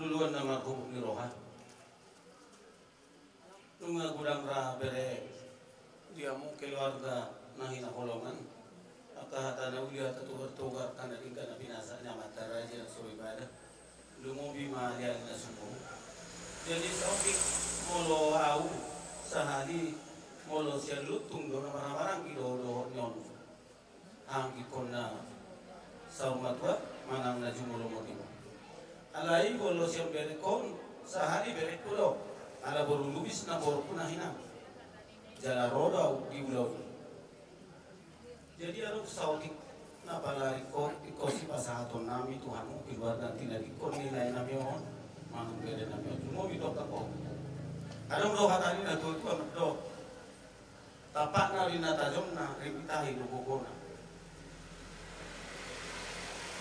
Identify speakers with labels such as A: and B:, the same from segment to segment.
A: duluan nama kubuk ni rohan. Tunga gudang ra bere dia mau keluarga nahina kolongan. Akahata na ulia tatugar-tugar kana tingka na binasa niya mataraja ng suribada. Lumubi mahalian na sumo. Jadi saupik molo au sahali molo siya lutung do na marang-marang kido nyon. Ang ikon na sa umatwa manang na jumulo mo dimo. Alai molo siya berekon sahali berekulo. Ala boru lubis na boru punahina. Jala roda di ulau. Jadi arok sautik na palari ko ikosi pasahaton nami Tuhanmu keluar nanti dari ko nilai nami on manung beda nami on mo bidok ako. Ada do hatani na to am do. Tapak na rina tajom na ripitahi do kokona.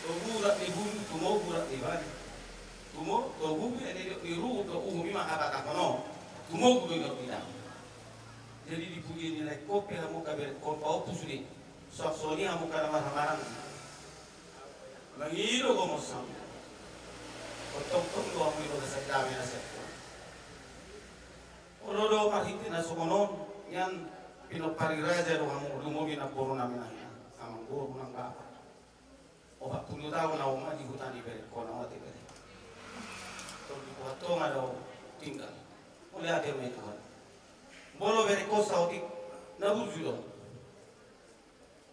A: Tuburak ni bun tumo burak ni bani. Tumo to bubu ene ni ru do umumi makabaka kono. Tumo kudo yo tidak. Jadi dipuji nilai kopi kamu kabar ko pau pusuri. Soksoni kamu kana marang-marang. Mangiro ko mosam. Kotok-tok do amu ilo sa dami na set. Orodo marhiti na sukonon yan pinopariraja do kamu dumobi na poro namin na yan. Amang guru nang bapa. O baktuno tao na uma di hutan ibere ko na mati bere. To di buhato nga daw tinggal. Uli ate may Tuhan. Bolo bere ko sa otik na burjudo.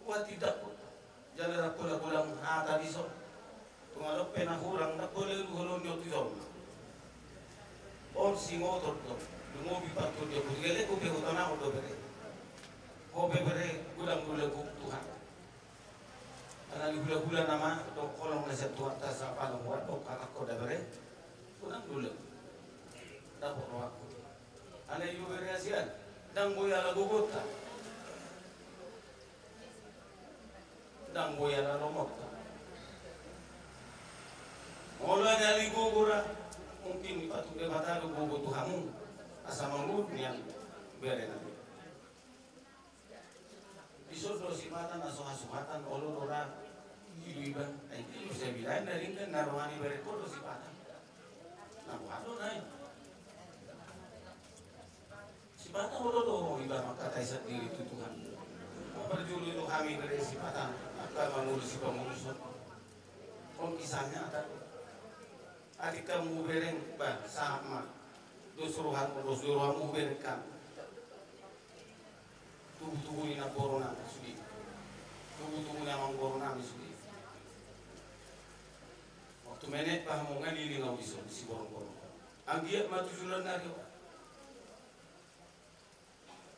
A: Wah tidak jalan aku nak pulang tadi so tungalok pena kurang nak boleh hulun yo tiso on singo torto dungo bi patur yo burgele ko be hutana ko bere ko be bere gulang gula ku Tuhan ana gula nama to kolong na sa Tuhan ta sa palong wa to kakak ko da bere kunang gula da ko aku ana yu bere asian dang boya la gogota dang boya na romot. Ola dari gugura mungkin ipatu de batalo gugu Tuhanmu asa manggut nian bere na. Isodo sipatan aso hasumatan olo dora iba ai itu saya bilang dari kan narwani bere ko sipatan. Na wado nai. Sipatan olo do iba maka taisa diri itu Tuhan. Berjulu itu kami bere sipatan akan mengurusi pengurusan. Kalau kisahnya ada adik kamu bereng bah sama dosuruhanmu berengkan tubuh ini nak corona sudi tubuh ini amang corona sudi waktu menet pahamongan ini ngau bisa si borong-borong anggiat matu sulan nario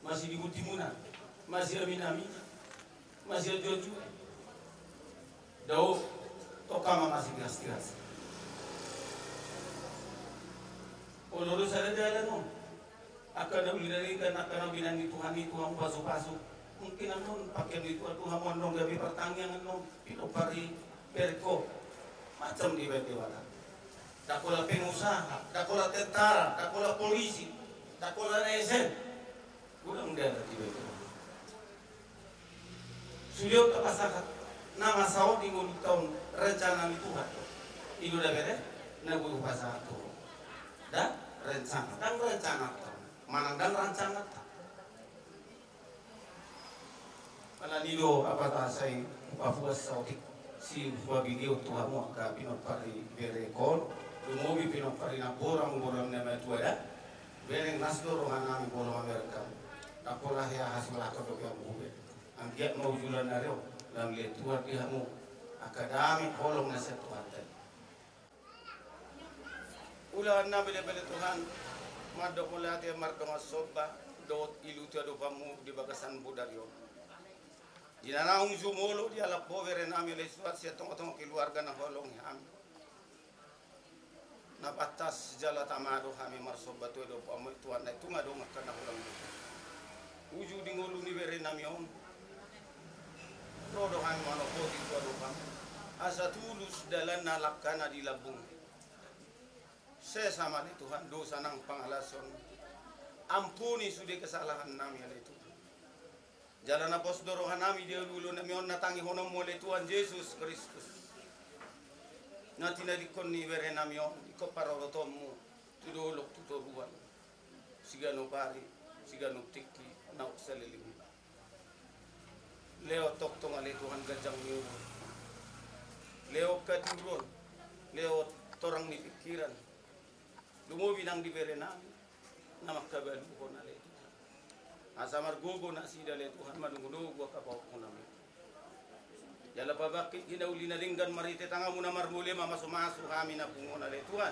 A: masih di Timuna masih amin masih jojo dau tokama masih tiras-tiras. Oloro sada jalan no. Akan na ulirari kan akan binan di Tuhan itu ang pasu-pasu. Mungkin anon pakai itu Tuhan mondong gabi pertanggian anon pinopari perko macam di bawah. Dakola pengusaha, dakola tentara, dakola polisi, dakola ASN. Gudang dia di bawah. Sudah kepasakan nama sawo di mulut tahun rencana Tuhan. Itu dah bere, nabu pasakan tu. Dan rencana manang dan rencana mana nido apa tasai pafuas sautik si video Tuhanmu ka pinot pari bere kon dumobi pinot pari na borang na tuada bereng nasdo rohana mi bolo Amerika apolah ya hasil lakon do yang bube anggiat mau julan nareo lam le tuar dihamu akadami bolong na sa Tuhan. Ulah na bele-bele Tuhan madok mula dia marga masoba dot ilu tiado pamu di bagasan budario. Jinana jumolo dia la povere nami le suat sia tong-tong keluarga na holong ham. Na batas jala tamado kami marsoba tu do pamu tuan na tunga do makana holong. Uju dingolu ni bere nami on. Rodo kami mano poti tu do pamu. Asa tulus dalan na lakana di labung. Saya sama di Tuhan dosa nang pangalason ampuni sudah kesalahan nami ala itu jalan apos dorohan nami dia dulu nami on natangi honom oleh Tuhan Yesus Kristus Nati na dikon ni bere namyo iko paroro tomu tudolok tutoruan sigano pari sigano tiki na uksalilim leo toktong ale Tuhan gajang niyo leo katiron leo torang ni pikiran lumubi nang dibere nami na makabalu ko na le Tuhan asamar gogo na sida le Tuhan manungunugo kapaw ko namin Yala babakit hinauli na linggan marite tanga mo na marmuli mamasumaso kami na punguna le Tuhan.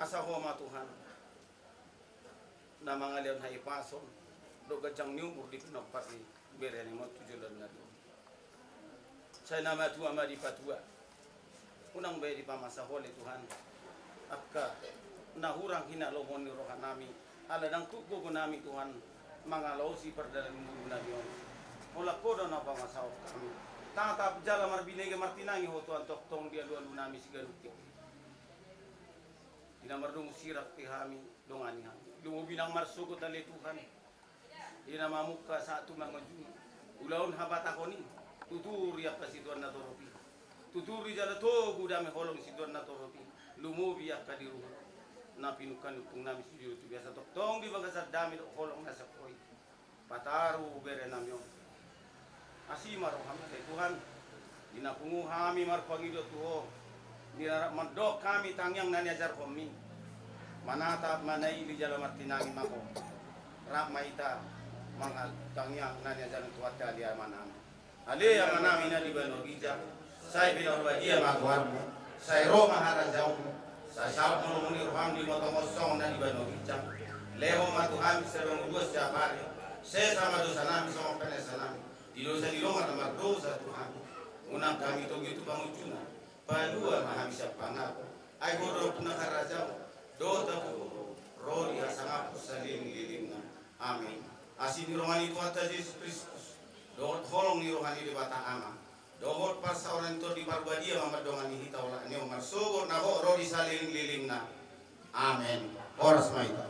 A: Asa ko ma Tuhan na mga leon hay pason do gajang niyo murdi ko pati bere ni mo tujulan na do. Sa nama tu ama di patua. Unang bay di pamasa le Tuhan. Akka nahurang hinalomon ni rohan nami. Ala dang tugo ko nami Tuhan mga lausi perdalan mulu na diyon. Ola kodo na pamasaw kami. Tatap jala marbinege martinangi ho Tuhan toktong dia lualu nami sigalutik. Dinamardung sirap ti kami dongani kami. Lumubinang marsugot dali Tuhan. Dina mamuka satu mga ulaon habat ako ni. Tuturi ak si Tuhan na toropi. Tuturi jala to gudame holong si Tuhan na toropi. Lumubi ak kadiru. Na pinukan kung nami si Diyo biasa toktong di bagasar dami holong na sa koy. Pataru bere namyo. Asimaro kami kay Tuhan. Dinapungu kami marpangido tuho. Mandok kami tangyang naniajar kami. Manatap manay di jalan martinangin mako. Rak maita mga tangyang naniajar tuhat kali manang. Ale yang manami na di bano gijak. Saya pinarbadia magwarmo. Saya Roma harajaw. Saya sabot muni roham di motong kosong na di bano gijak. Leho matuham serong dua setiap hari. Saya sama dosa nami sama penesa nami. Di dosa di Roma nama dosa Tuhan. Unang kami to gitu pangujuna. Palua mahami siapa ngako. Ay bodoh punah karajau. Dota ko rodi hasangap saling lilingna. Amin. Asin rohani Tuhan Yesus Kristus. Dohot holong ni rohani di bata ama. Dohot parsa orang itu di parbadia mama dongani hita olah ni omar sogo na ho rodi saling lilingna. Amin. Horas maita.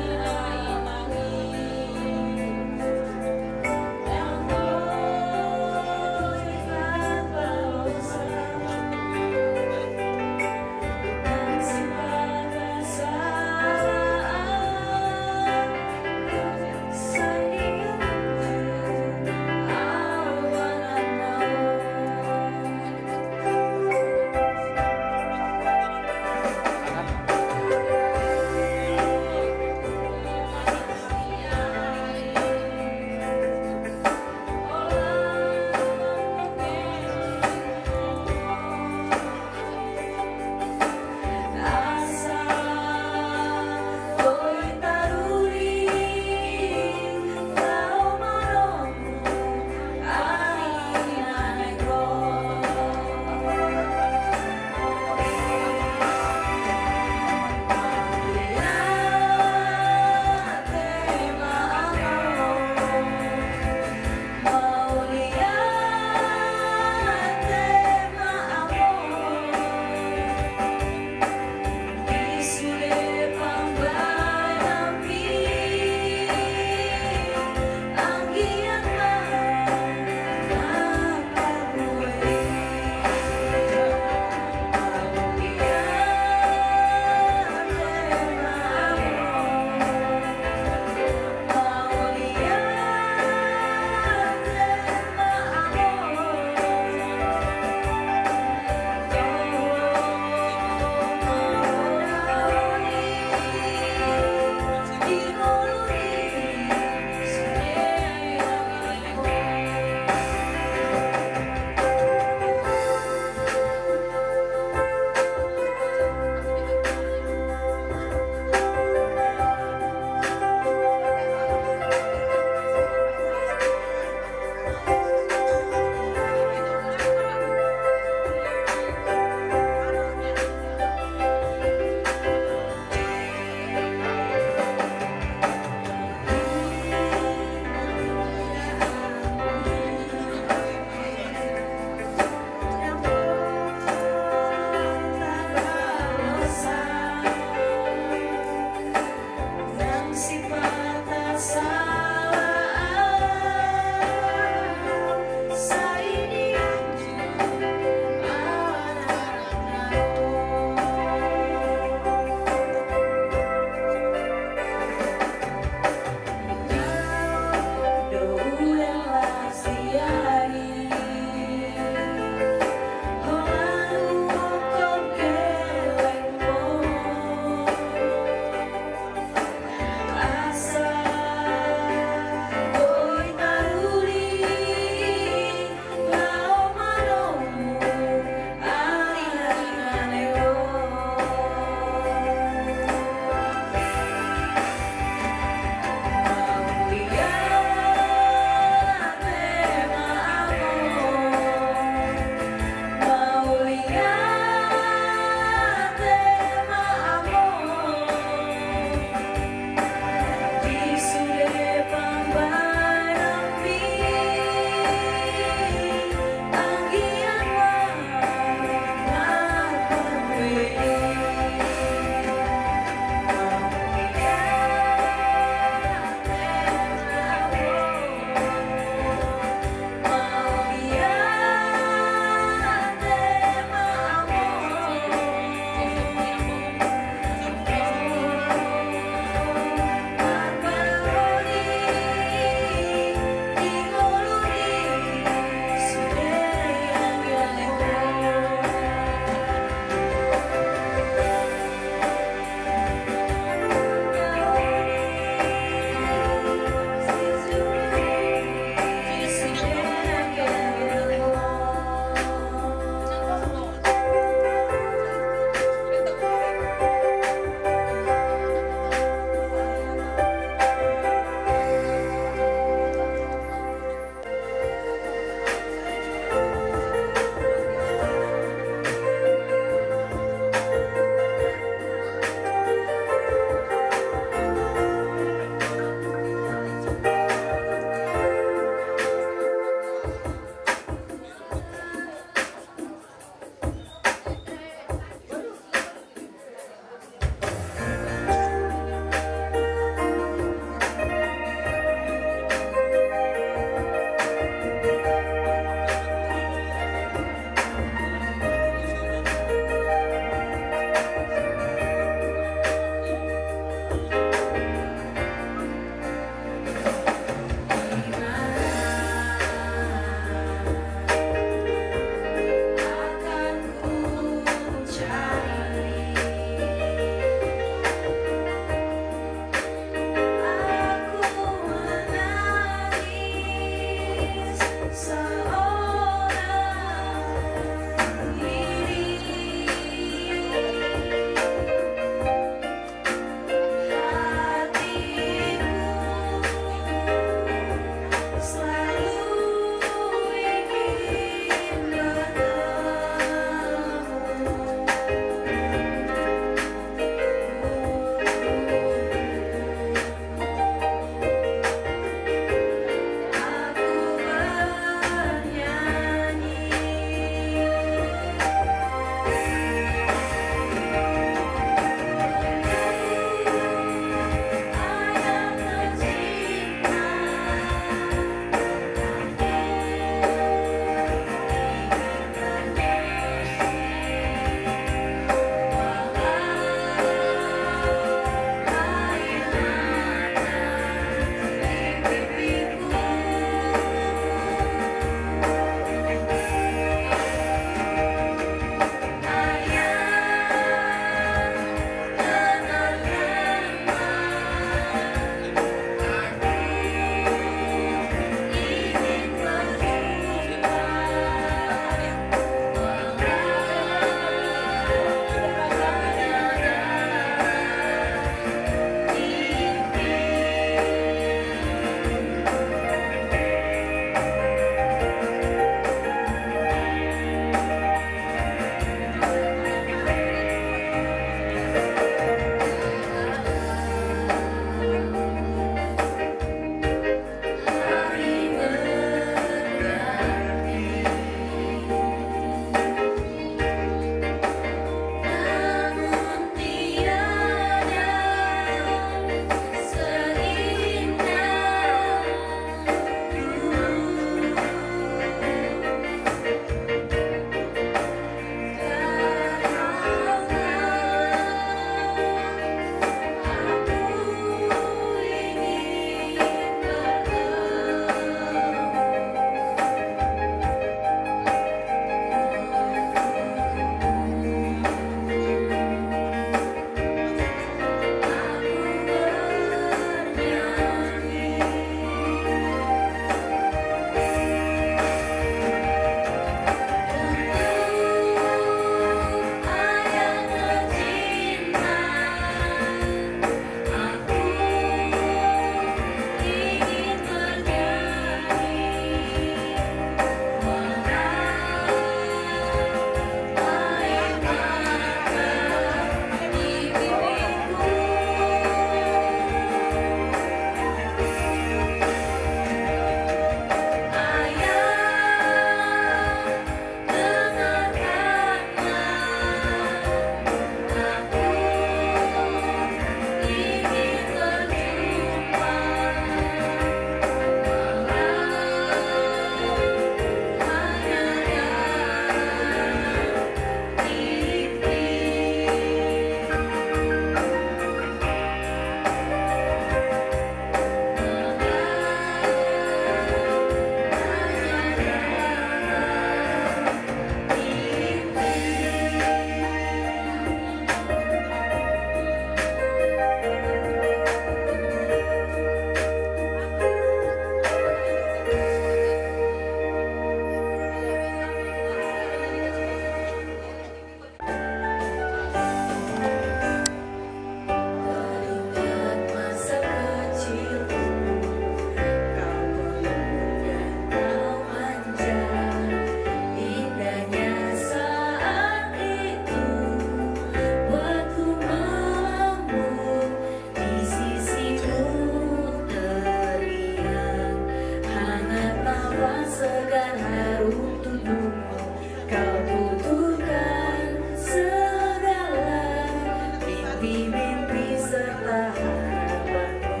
B: mimpi-mimpi serta harapanmu.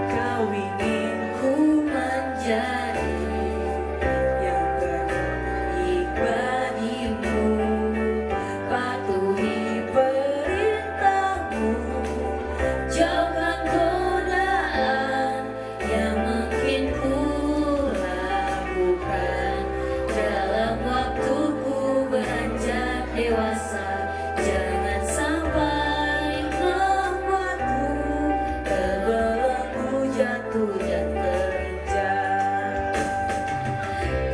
B: Kau ingin ku menjadi yang terbaik bagimu, patuhi perintahmu, jauhkan godaan yang mungkin ku lakukan dalam waktuku beranjak dewasa. Jangan sampai membuatku terbelenggu, jatuh dan terenjang.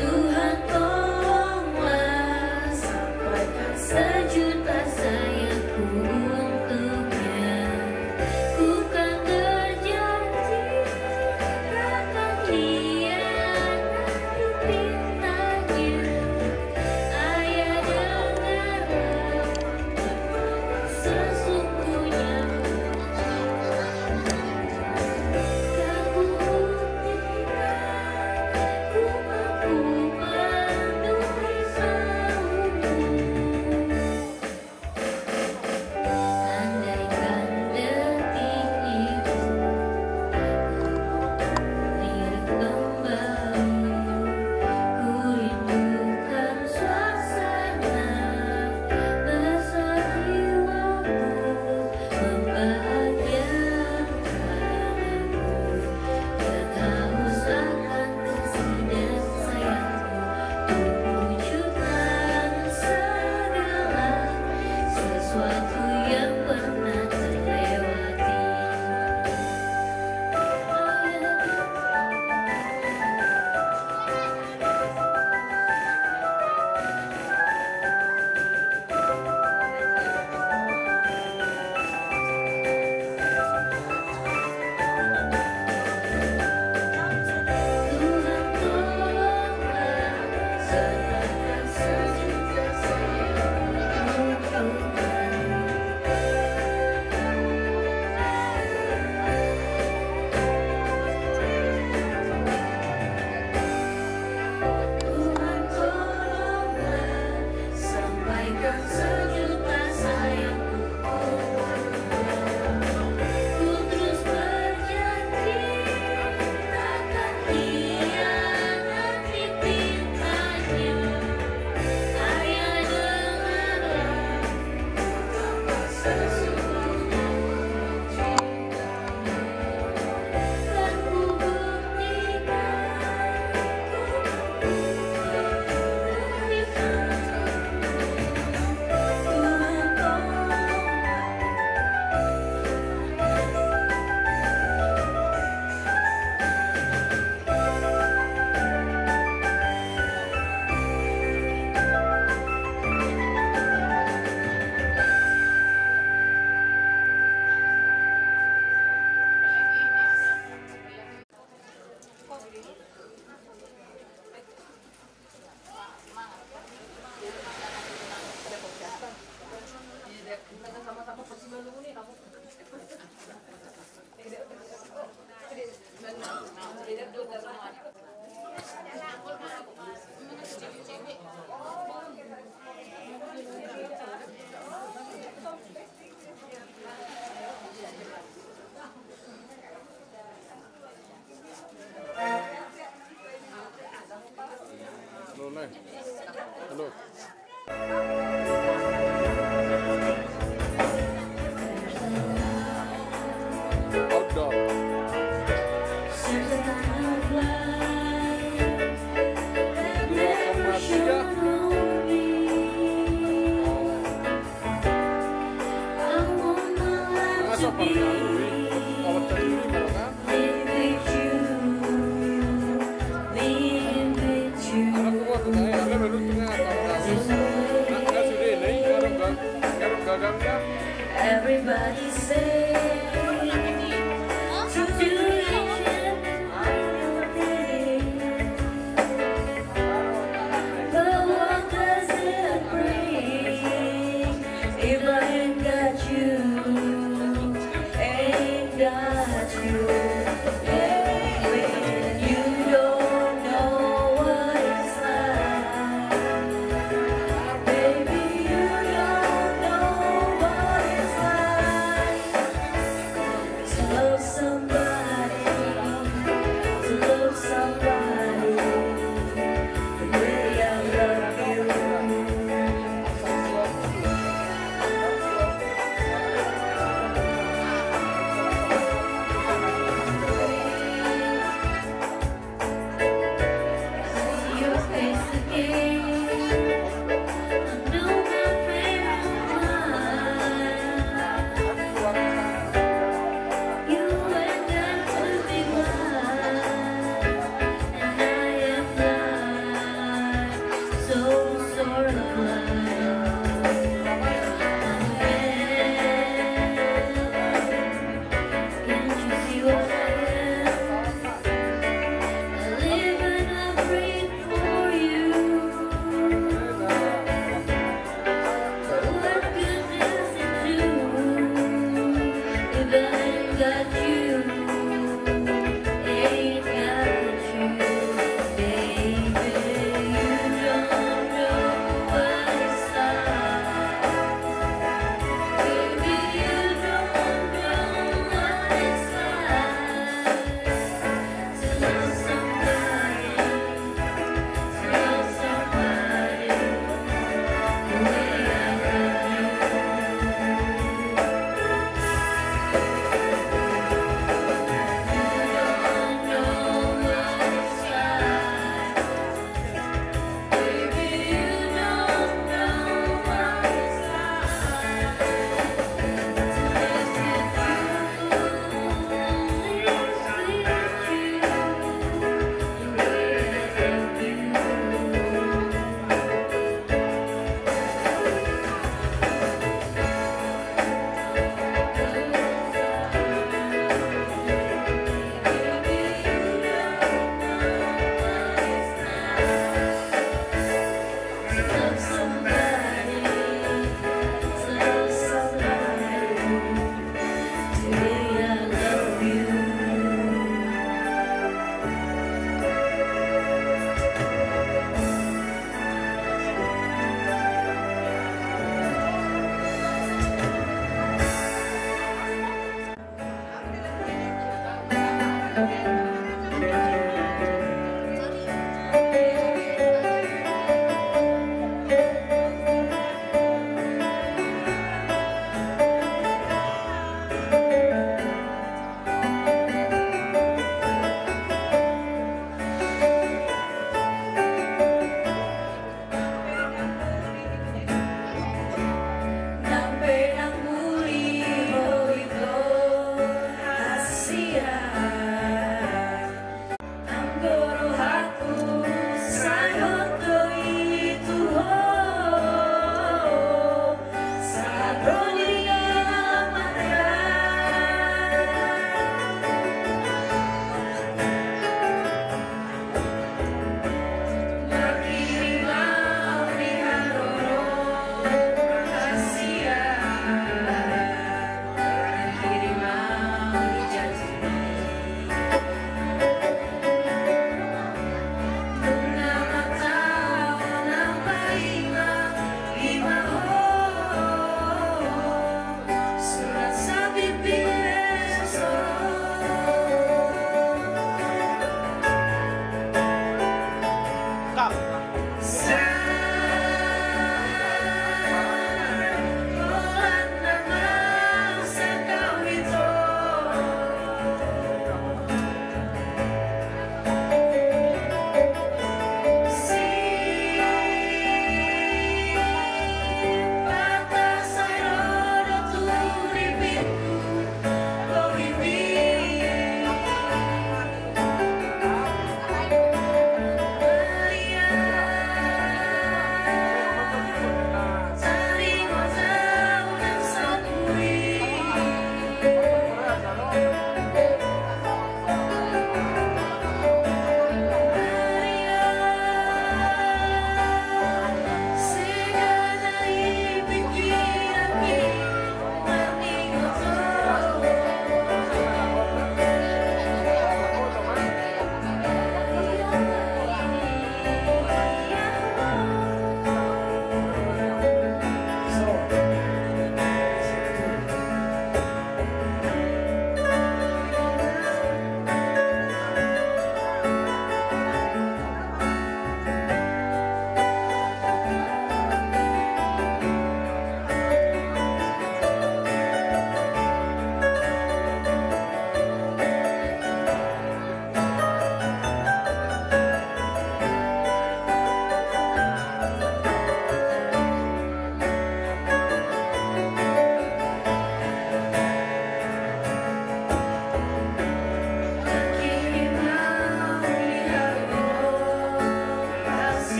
B: Tuhan tolonglah sampaikan sejuta sayangku untuknya. Ku kan berjanji takkan hianati pintanya. Ayah dengarlah sesungguhnya kau buktikan ku mampu memenuhi semua. Andaikan detik itu lirik kembali, ku rindukan suasana besar jiwaku, membahagiakan aku yang haus akan kasih dan sayangmu, untuk wujudkan segala sesuatu yang pernah terlewati. Tuhan tolonglah sertakan sejuta sayangmu untuknya. Tuhan tolonglah sampaikan sejuta sayangku untuknya. Ku terus berjanji takkan hianati pintanya. Ayah dengarlah betapa sesungguhnya cintanya. Dan ku buktikan ku mampu memenuhi Tuhan
C: Halo. Outdoor.
B: There's a kind of light that never
C: 2,3.
B: shone on me. I want my life to
C: Masuk
B: be
C: Kawat tadi malah kan?
B: live with you, live with you.
C: Anak gua tuh kayak ada baru tengah tahun habis. Nak kasih deh, nih garung gagangnya.
B: Everybody say to do it but what does it bring if I ain't got you, ain't got you? When you don't know what it's like, baby, you don't know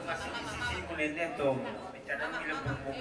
D: kasih sisi kulitnya tuh bicara bilang bumbu.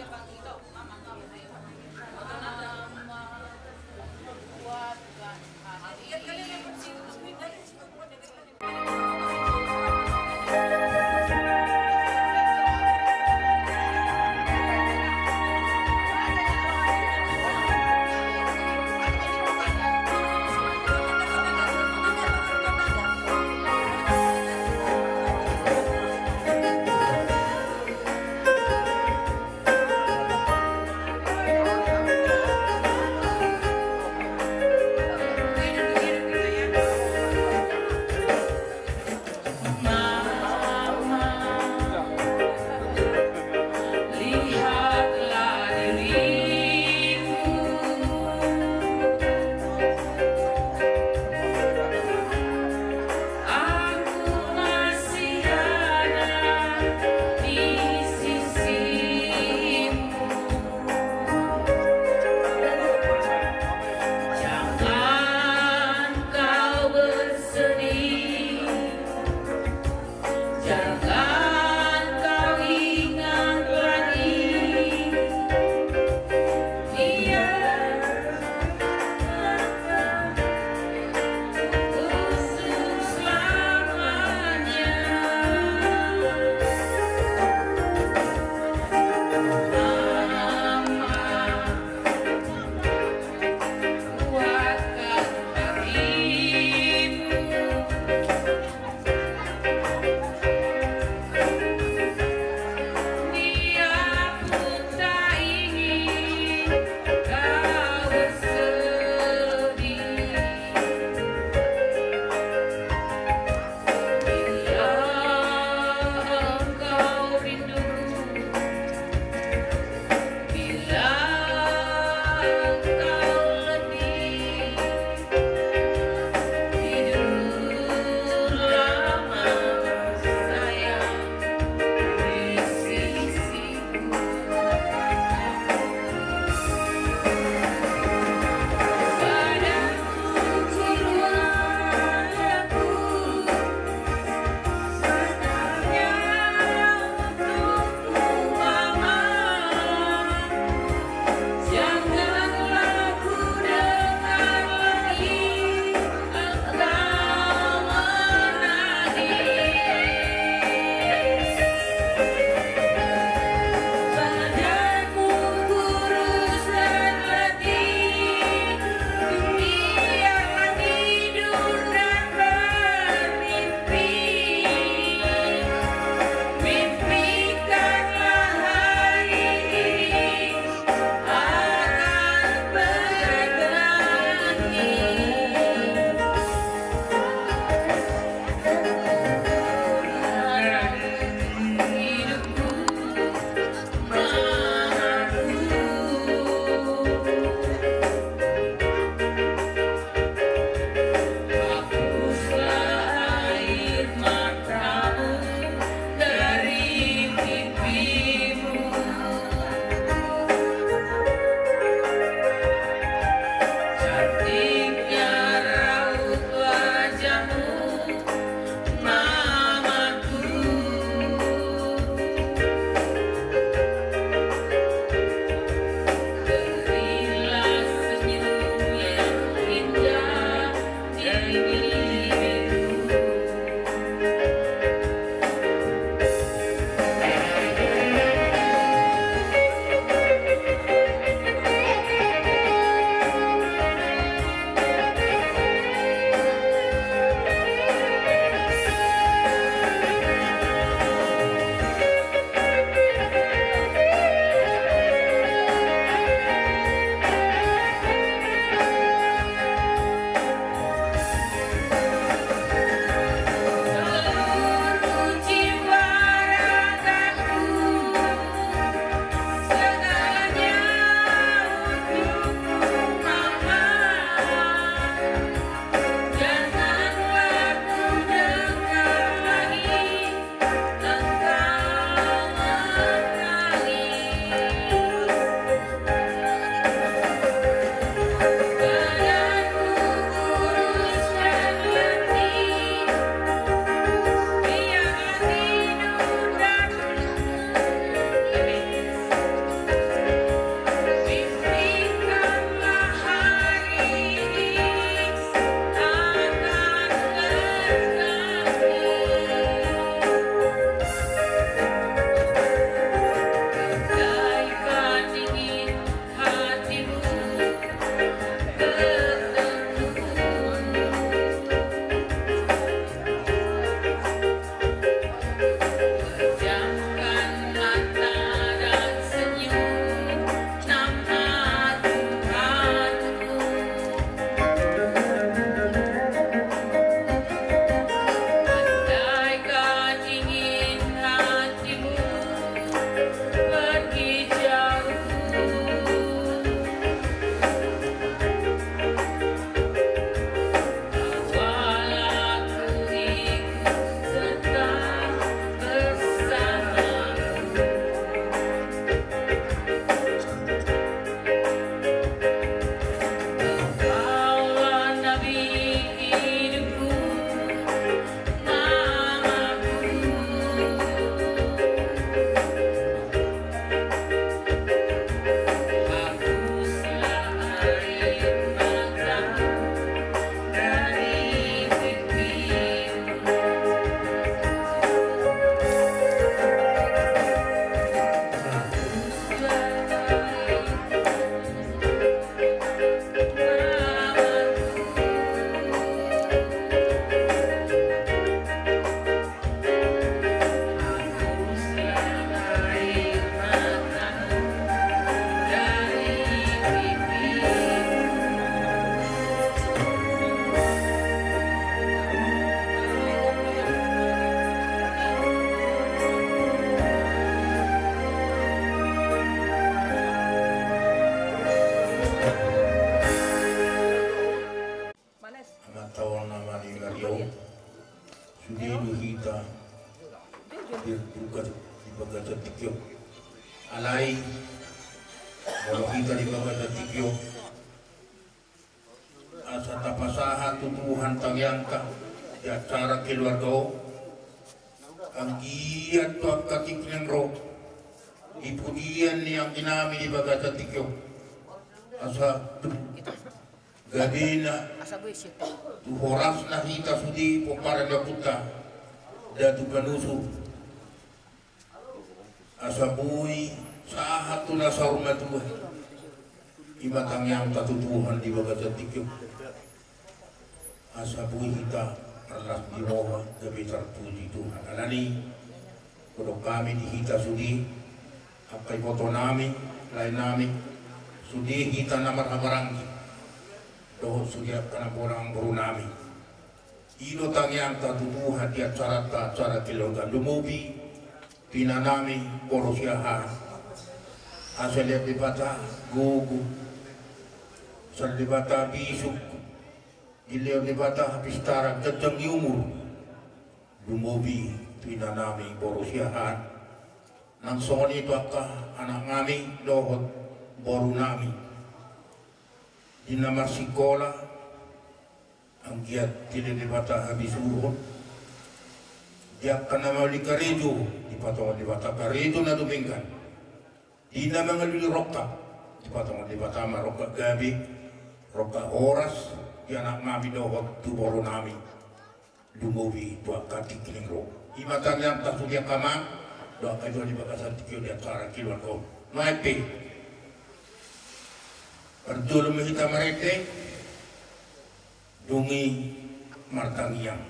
E: bagat tikyo alai kalau kita di bagat tikyo asa tapasaha tutuhan tangyangka di acara keluarga ang giat to ang katikling ro ipudian yang kinami di bagat tikyo asa gabi na tu horas na hita sudi po para na puta datu kanusu asabuy sahat tu na sa rumah tu ibatang yang tatutuhan di bagat tikyo asabuy hita alas di bawah gabi terpuji Tuhan alani kalau kami di hita sudi apai foto nami lain nami sudi hita namar hamarangi doh sudi kana orang baru nami ilo tangyang tatutuhan di acara kilogan lumubi pinanami porosyahan asal di bata gugu sal di bata bisuk giliw di bata habis tarak jajang umur lumubi pinanami porosyahan nang soni baka anak ngami dohot baru nami di nama sikola ang giat tidak dibata habis urut dia kana mali karejo di patongan di bata karejo na dumingkan di nama ngaluli rokka di patongan di bata marokka gabi rokka oras di anak ngami dohot tu boro nami lumowi tu akati kilingro imatang yang tak sudia kamang doa kajo di bakasan tikyo di acara kiluan ko maipe Ardul mahita marete dungi martangiang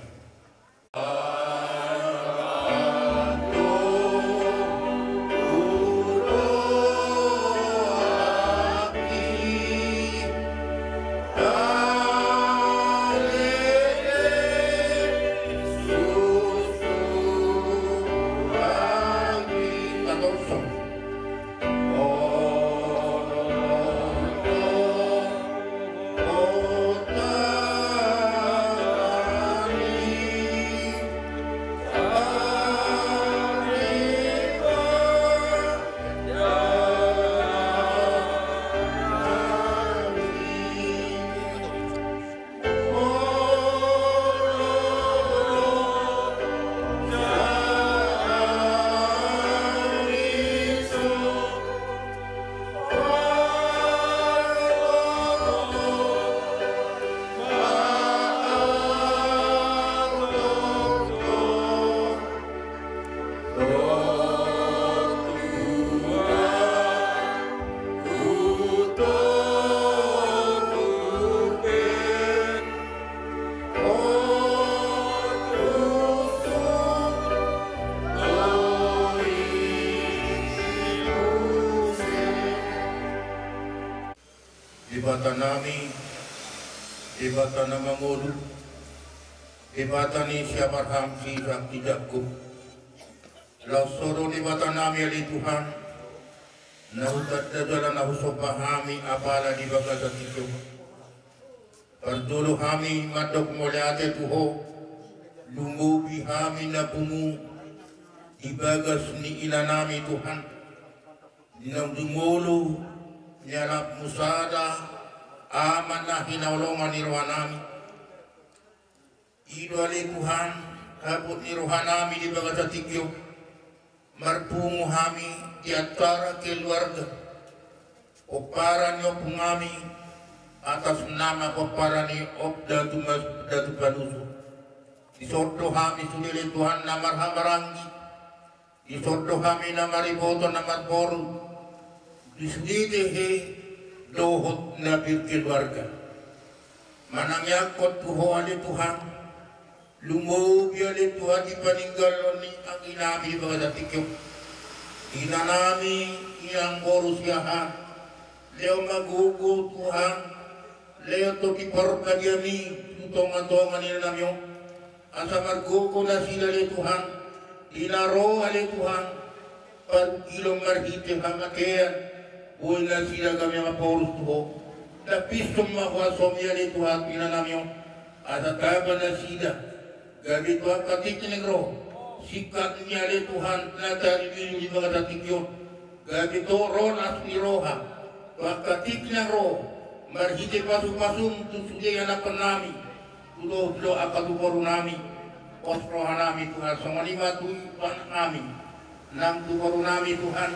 E: Ibatan nama ngulu ibatan ni siapa hamsi sak tidakku lausoro ibatan nami ali Tuhan nahu taddajalan nahu sobahami apala di bagat itu pardulu hami madok moliate tuho lumubi hami napumu ibagas ni ilanami Tuhan dinang dumulu nyalap musada amanah hinaulongan nirwanami idwali Tuhan kabut nirwanami di bagat tikyo marpungu hami di antara keluarga oparan yo pungami atas nama oparan ni opda datu panusu disodo hami sunili Tuhan namar hamarangi disodo hami namar iboto namar boru disudite he dohot na keluarga manangyakot tuho ali Tuhan lumubi ali Tuhan di paninggal ni ang inami baga tikyo inanami yang boru siyahan leo magugo Tuhan leo to kiparpagyami tutongan-tongan nila namyo asa magugo na sila ali Tuhan inaro ali Tuhan pag ilong marhite hamakean Una sila kami maporus tuho. Tapis tumakwa somya ni Tuhan pinanamyo. At ataban na sila. Gabi Tuhan katik negro. sikatnya le Tuhan natari ini mga tatikyo gabi toron asmi roha wakatiknya roh marhite pasu-pasum tusude anak penami tulo akatuboru nami osroha nami Tuhan songanima tuhan nami nang tuboru nami Tuhan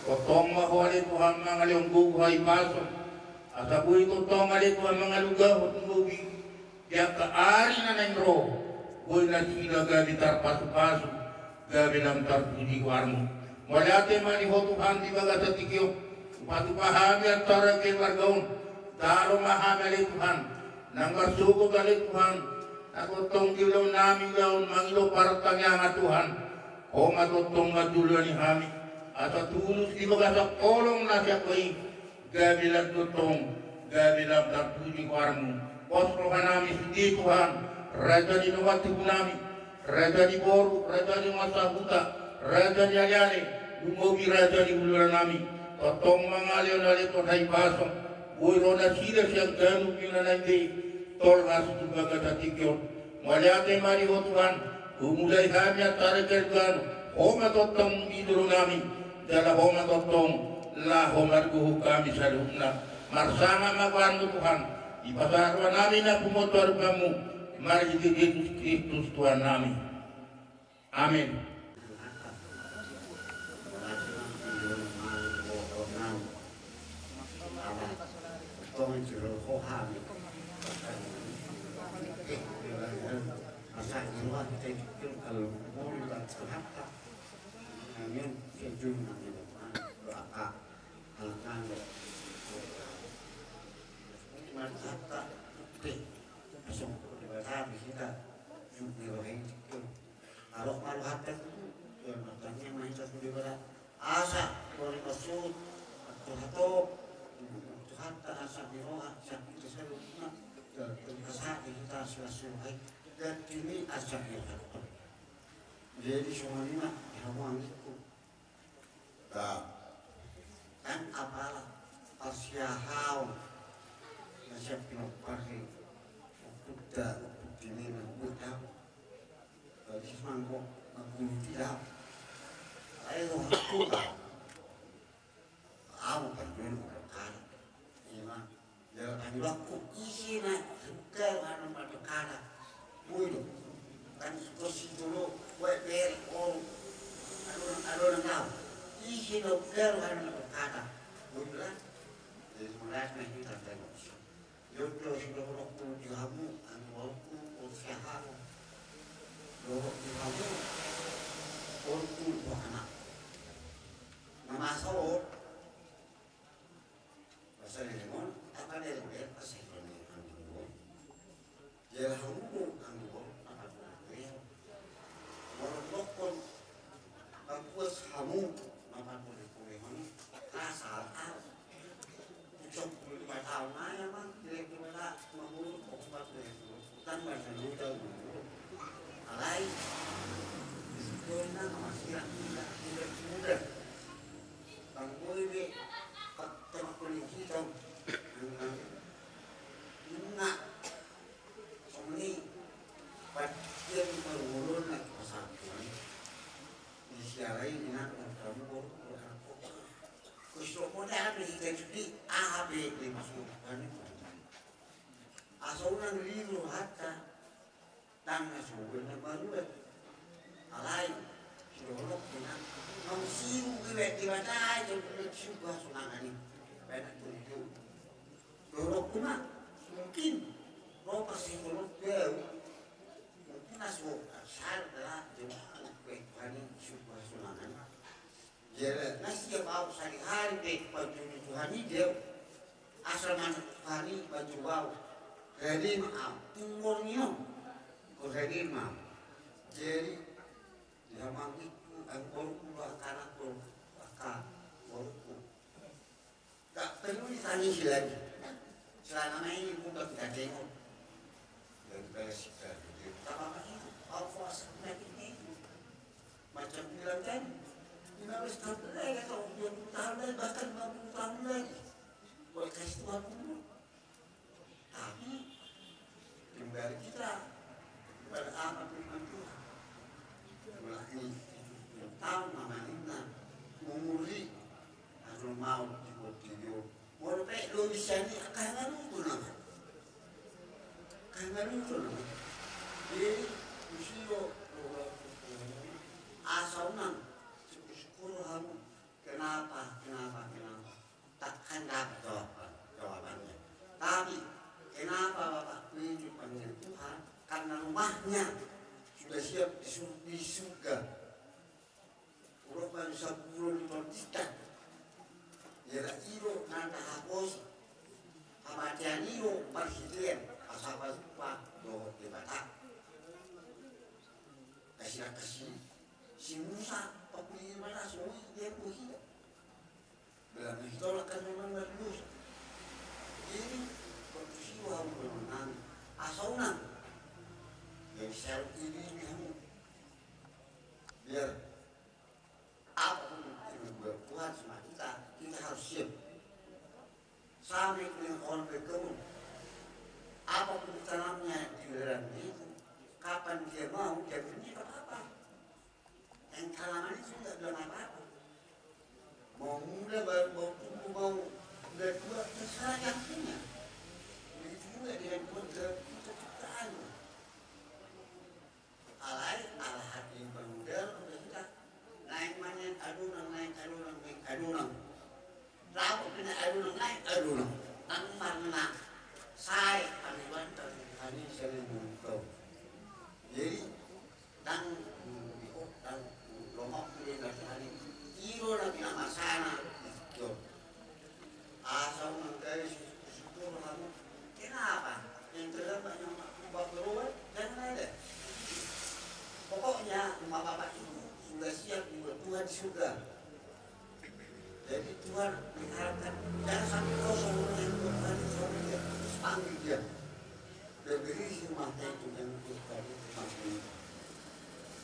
E: kotong mahwale Tuhan mangaliong buhay paso asabui kotong ale Tuhan mangalugaw tumubi yang kaari na nang roh boy na sila gabi tarpasu-pasu gabi lam tarpudi warmo walate maniho Tuhan di baga tatikyo upatu pahami at taragin wargaon daro mahami ale Tuhan nang marsuko ale Tuhan nakotong gilaw namin gaon mangilo paratang yang Tuhan o matotong madulo ni hami at tulus di baga sa kolong na siya ko'y gabi lam tutong gabi lam tarpudi warmo posro kanami hindi Tuhan Raja di Nuwati Punami, Raja di Boru, Raja di Masabuta, Raja di Aliane, Umubi Raja di Bulanami, Totong Mangalio Nalito Hai Pasong, Buirona Sida Siang Ganu Pinanandi, Tolgas Tubaga Tatikyo, Maliate Mari Tuhan, Umulai Hamia Tarekel Ganu, Homa Totong Idulunami, Dala Homa Totong, La Homar Guhu Kami Salumna, Marsama Magwandu Tuhan, Ipasarwa namin na pumotor kamu, mari Yesus Kristus Tuhan kami. Amin.
F: Kami kita juga kalau malu hati itu makanya main satu di barat asa boleh masuk atau Tuhan tak asa di roh sakit selalu kesat kita selesai dan ini asa kita jadi semua ini mah hawa itu kan apalah asyahau nasib pakai Buddha ini Buddha di mangkok aku tidak ayo aku berdua berkara ini ya kan aku isi nak suka mana berkara mulu kan kursi dulu buat beri orang ada tahu isi dokter mana berkara mulu jadi mulai kita tengok Yodlo sudah waktu jamu, waktu usaha, waktu jamu, waktu anak. Nama sahur, pasal lemon, apa dia lebih pasal lemon anggur. Jadi anggur, apa boleh? Orang lokal, aku samu, apa boleh mana? Asal Trong 15 tahun aja mah, dia kira mengurus obat itu, kan masih muda, alai, sebenarnya masih tidak muda. Kamu ini tempat kulit kita, enggak, soalnya bagian berulur nak pesantren, disiarai nak kamu Kusuk muda habis kita jadi habis dimasukkan asal orang liru hatta tangga subuhnya baru alai sudah kena mengsiu kita dibaca aja sudah sunangan ini banyak itu dorok kuna mungkin roh pasti dorok jauh mungkin asal salah jauh kani sudah sunangan jadi nasi yang bau sehari-hari deh baju Tuhan ini dia asal mana Tuhan ini baju bau jadi maaf timurnya jadi maaf jadi zaman itu aku baru anak baru bakal baru tak perlu ditangisi lagi selama ini mudah kita tengok dan beresika apa itu alfas penyakit itu macam bilang tadi 15 tahun lagi atau 20 tahun lagi bahkan 50 tahun lagi boleh kasih Tuhan dulu tapi kembali kita kepada apa firman Tuhan tahu namanya mumuri atau mau dibuat mau pek lo bisa ni kangen itu nama jadi usio asaunan syukur kamu kenapa takkan dapat jawabannya tapi kenapa Bapak menunjukkan Tuhan karena rumahnya sudah siap di surga urut baru sabulun dipertikan ya iro nanda hapos kematian iro persiden asal lupa do dibata kasih si Musa papuli mana semua dia puhi dalam ditolak kan memang berdosa ini peristiwa menang asaunan yang sel ini kamu biar apapun yang berbuat sama kita harus siap sampai dengan orang berkebun apapun tanamnya di dalam itu kapan dia mau dia beri apa yang tanaman itu tidak bilang apa mau muda baru mau tumbuh mau udah tua terserah yang punya begitu juga dengan penciptaan alai ala hati pemuda udah sudah naik mana adunang rabu kena adunang tang mana saya paniwan tadi sering mengkau jadi tang lomok dia hari iro lagi nama sana asal mengkai syukur kamu kenapa yang terdapat yang ubah berubah jangan ada pokoknya rumah bapak itu sudah siap dibuat Tuhan di surga jadi Tuhan mengharapkan jangan sampai kosong yang Tuhan di surga terus panggil dia dan berisi rumahnya itu yang Tuhan itu panggil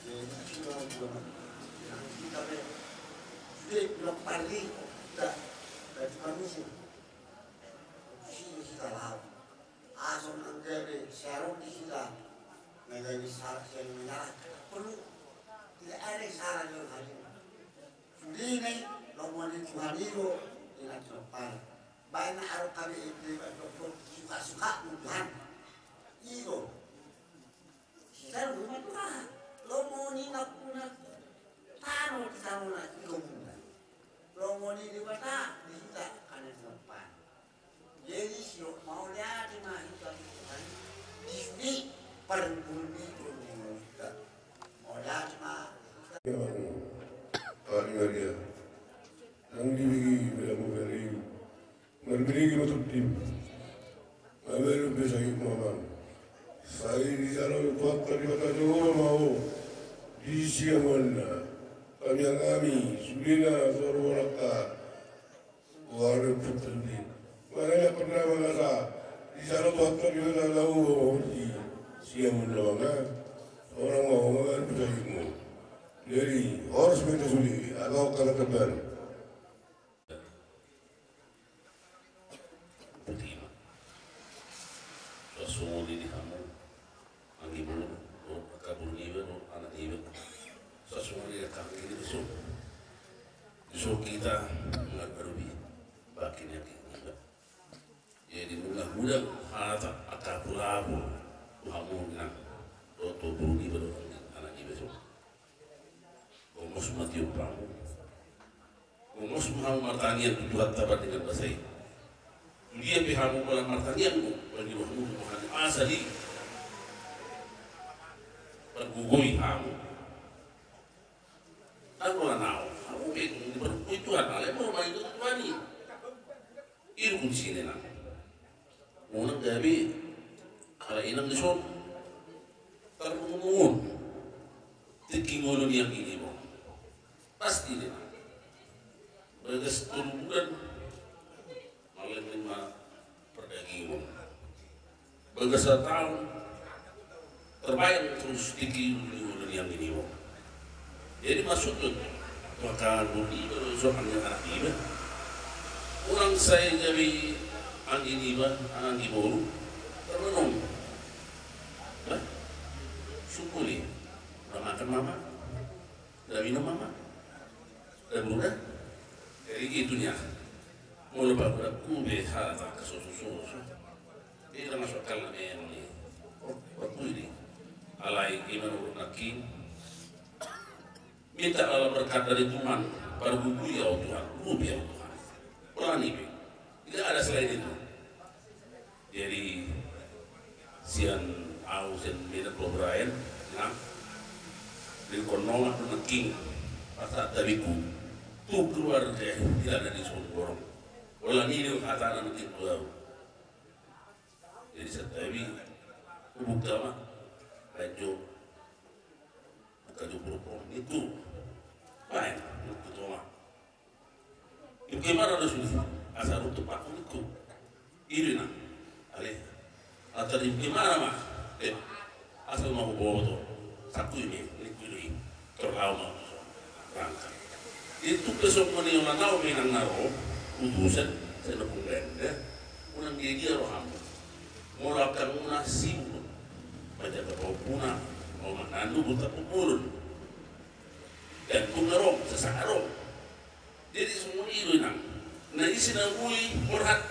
F: jadi sudah buat kita sudah bilang pagi tidak dari manusia kita laut asal menjadi serong di kita menjadi salah yang menyala perlu tidak ada salah yang hari ini nomor di Tuhan itu tidak terlepas banyak orang kami itu suka-suka Tuhan itu kita rumah Tuhan lo mau nak taruh di sana itu lo mau di mana di kita ada tempat jadi si mau lihat di mana itu Tuhan di sini perbumi kita mau lihat di mana
G: dia nang dibigi bilang beri berberi untuk tim ambil besok mama saya di dalam kuat terlibat jauh mau di siamana kami sulina sororaka waru putri mana pernah mengasa di dalam kuat terlibat jauh di siamana orang mau makan besokmu jadi harus minta suli atau kata tebar
H: semua di kamu, angin bulu, kabur ibu, anak ibu, semua di kami ini so kita mengaruhi bakinya kita. Jadi mudah harta akapulabu, kamu nak, atau bulu ibu anak ibu so. Kamu semua tiup kamu, kamu semua martanian Tuhan tabat dengan bahasa ini. Dia pihamu dalam martanianmu bagi rohmu Tuhan asali bergugui kamu aku lanau kamu bergugui Tuhan alai mau main itu Tuhan ini irung sini nak unang gabi kalau inang disok termungun tikingolon yang ini mo pasti dia bergas turun menerima perdagangan bangsa tahun terbayang terus tinggi dulu yang ini jadi maksudnya maka budi soalnya anak iba orang saya jadi angin iba anak ibu termenung syukuri makan mama minum mama dan muda jadi itunya mau lepas berat kube hata kesusu ini masuk kalau ini waktu ini alai iman nakin minta Allah berkat dari Tuhan pada buku ya Tuhan buku ya Tuhan Quran ini tidak ada selain itu jadi sian au sen beda Brian nah di konoma naking pasal tabiku tuh keluar deh tidak ada di Sumborong olah ini kata anak itu jadi setawi buka mah kaju berpon itu baik itu tuh mah itu gimana harus asal untuk pak itu ini nah ale atau di gimana mah asal mau bawa tuh satu ini terlalu rangka itu besok meni orang tahu minang naro utusan saya nak ya unang dia roham mulakan unah simbol baca kau punah mau menandu buta pupurun dan punarong sesarong jadi semua itu nang nah isi nangui murhat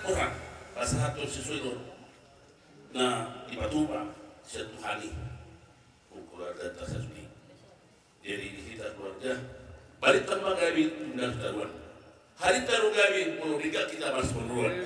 H: pas satu sesuai dong nah di Batuba satu hari keluarga tersebut jadi kita keluarga balik tanpa gabi dan taruhan hari taruh gabi mau kita masuk penurunan